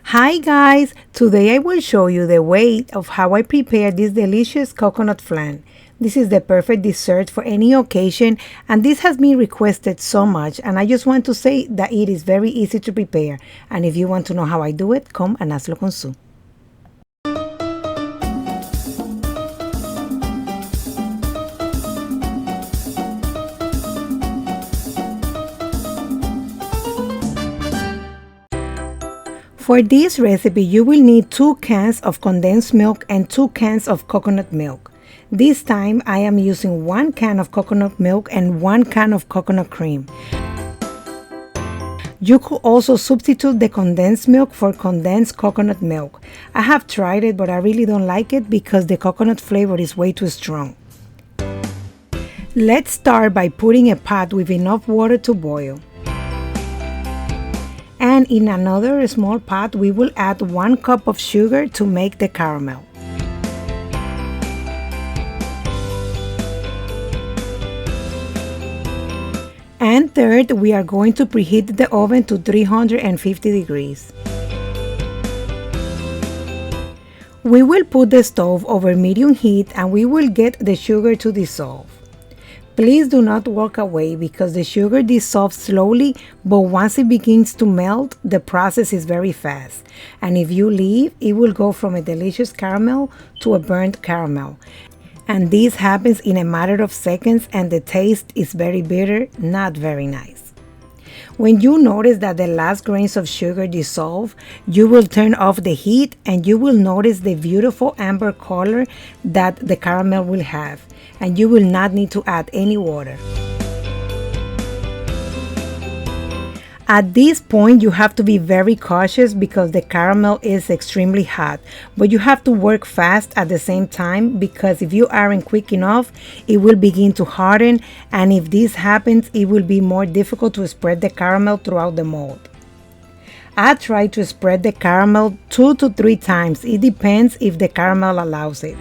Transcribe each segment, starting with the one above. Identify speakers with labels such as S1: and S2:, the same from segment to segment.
S1: Hi guys! Today I will show you the way of how I prepare this delicious coconut flan. This is the perfect dessert for any occasion and this has been requested so much, and I just want to say that it is very easy to prepare, and if you want to know how I do it, come and hazlo con su. For this recipe, you will need 2 cans of condensed milk and 2 cans of coconut milk. This time, I am using 1 can of coconut milk and 1 can of coconut cream. You could also substitute the condensed milk for condensed coconut milk. I have tried it, but I really don't like it because the coconut flavor is way too strong. Let's start by putting a pot with enough water to boil. And in another small pot, we will add 1 cup of sugar to make the caramel. And third, we are going to preheat the oven to 350 degrees. We will put the stove over medium heat and we will get the sugar to dissolve. Please do not walk away because the sugar dissolves slowly, but once it begins to melt, the process is very fast. And if you leave, it will go from a delicious caramel to a burnt caramel. And this happens in a matter of seconds and the taste is very bitter, not very nice. When you notice that the last grains of sugar dissolve, you will turn off the heat and you will notice the beautiful amber color that the caramel will have, and you will not need to add any water. At this point, you have to be very cautious because the caramel is extremely hot, but you have to work fast at the same time because if you aren't quick enough, it will begin to harden, and if this happens, it will be more difficult to spread the caramel throughout the mold. I try to spread the caramel 2 to 3 times. It depends if the caramel allows it.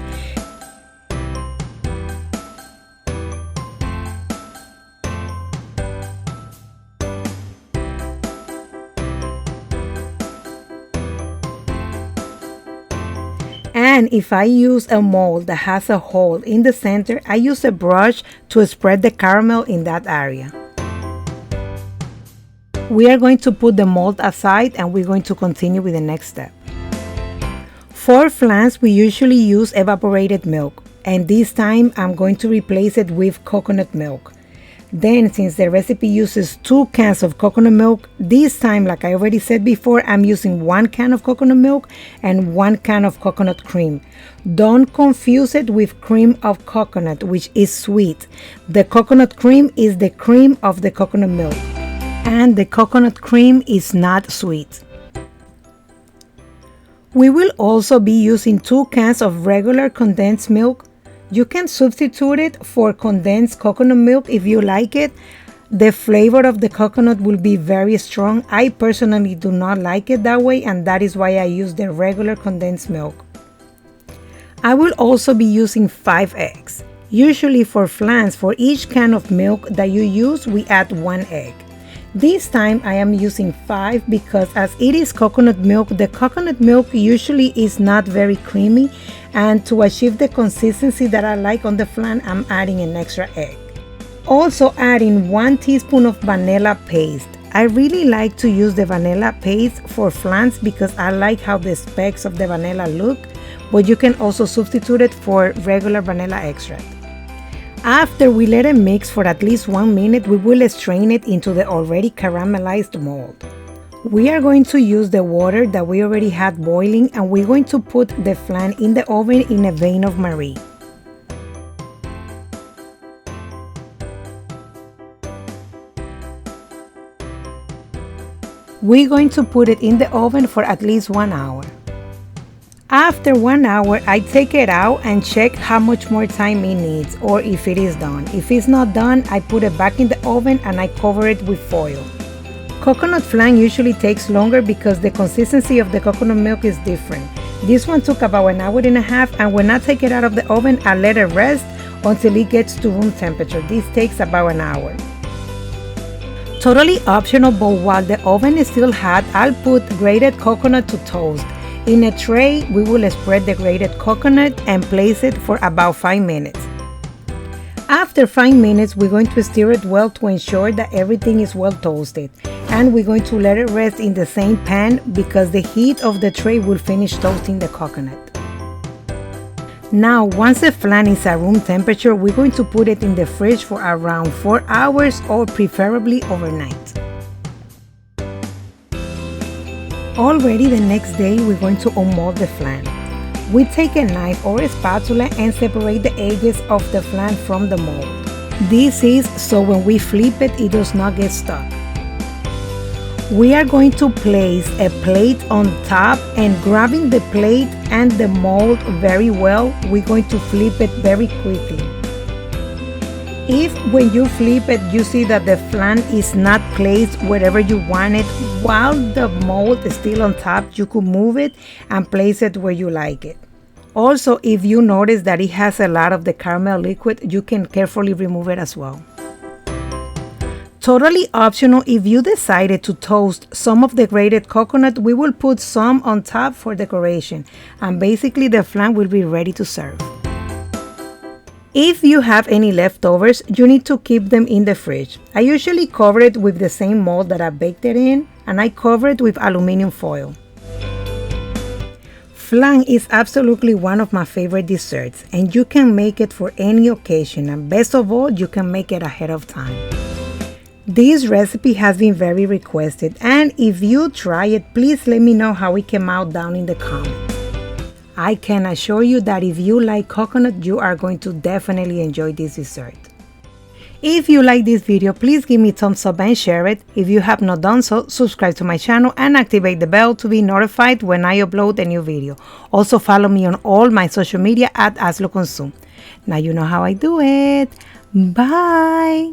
S1: And if I use a mold that has a hole in the center, I use a brush to spread the caramel in that area. We are going to put the mold aside and we're going to continue with the next step. For flans, we usually use evaporated milk, and this time I'm going to replace it with coconut milk. Then, since the recipe uses 2 cans of coconut milk, this time, like I already said before, I'm using 1 can of coconut milk and 1 can of coconut cream. Don't confuse it with cream of coconut, which is sweet. The coconut cream is the cream of the coconut milk, and the coconut cream is not sweet. We will also be using 2 cans of regular condensed milk. You can substitute it for condensed coconut milk if you like it. The flavor of the coconut will be very strong. I personally do not like it that way, and that is why I use the regular condensed milk. I will also be using 5 eggs. Usually for flans, for each can of milk that you use, we add 1 egg. This time I am using 5 because as it is coconut milk, the coconut milk usually is not very creamy, and to achieve the consistency that I like on the flan, I'm adding an extra egg. Also adding 1 teaspoon of vanilla paste. I really like to use the vanilla paste for flans because I like how the specks of the vanilla look, but you can also substitute it for regular vanilla extract. After we let it mix for at least 1 minute, we will strain it into the already caramelized mold. We are going to use the water that we already had boiling, and we're going to put the flan in the oven in a Bain of Marie. We're going to put it in the oven for at least 1 hour. After 1 hour, I take it out and check how much more time it needs or if it is done. If it's not done, I put it back in the oven and I cover it with foil. Coconut flan usually takes longer because the consistency of the coconut milk is different. This one took about 1.5 hours, and when I take it out of the oven, I let it rest until it gets to room temperature. This takes about 1 hour. Totally optional, but while the oven is still hot, I'll put grated coconut to toast. In a tray, we will spread the grated coconut and place it for about 5 minutes. After 5 minutes, we're going to stir it well to ensure that everything is well toasted. And we're going to let it rest in the same pan because the heat of the tray will finish toasting the coconut. Now, once the flan is at room temperature, we're going to put it in the fridge for around 4 hours or preferably overnight. Already the next day, we're going to unmold the flan. We take a knife or a spatula and separate the edges of the flan from the mold. This is so when we flip it, it does not get stuck. We are going to place a plate on top, and grabbing the plate and the mold very well, we're going to flip it very quickly. If when you flip it, you see that the flan is not placed wherever you want it, while the mold is still on top, you could move it and place it where you like it. Also, if you notice that it has a lot of the caramel liquid, you can carefully remove it as well. Totally optional, if you decided to toast some of the grated coconut, we will put some on top for decoration, and basically the flan will be ready to serve. If you have any leftovers, you need to keep them in the fridge. I usually cover it with the same mold that I baked it in, and I cover it with aluminum foil. Flan is absolutely one of my favorite desserts, and you can make it for any occasion, and best of all, you can make it ahead of time. This recipe has been very requested, and if you try it, please let me know how it came out down in the comments. I can assure you that if you like coconut, you are going to definitely enjoy this dessert. If you like this video, please give me a thumbs up and share it. If you have not done so, subscribe to my channel and activate the bell to be notified when I upload a new video. Also follow me on all my social media at Hazlo Con Su. Now you know how I do it. Bye!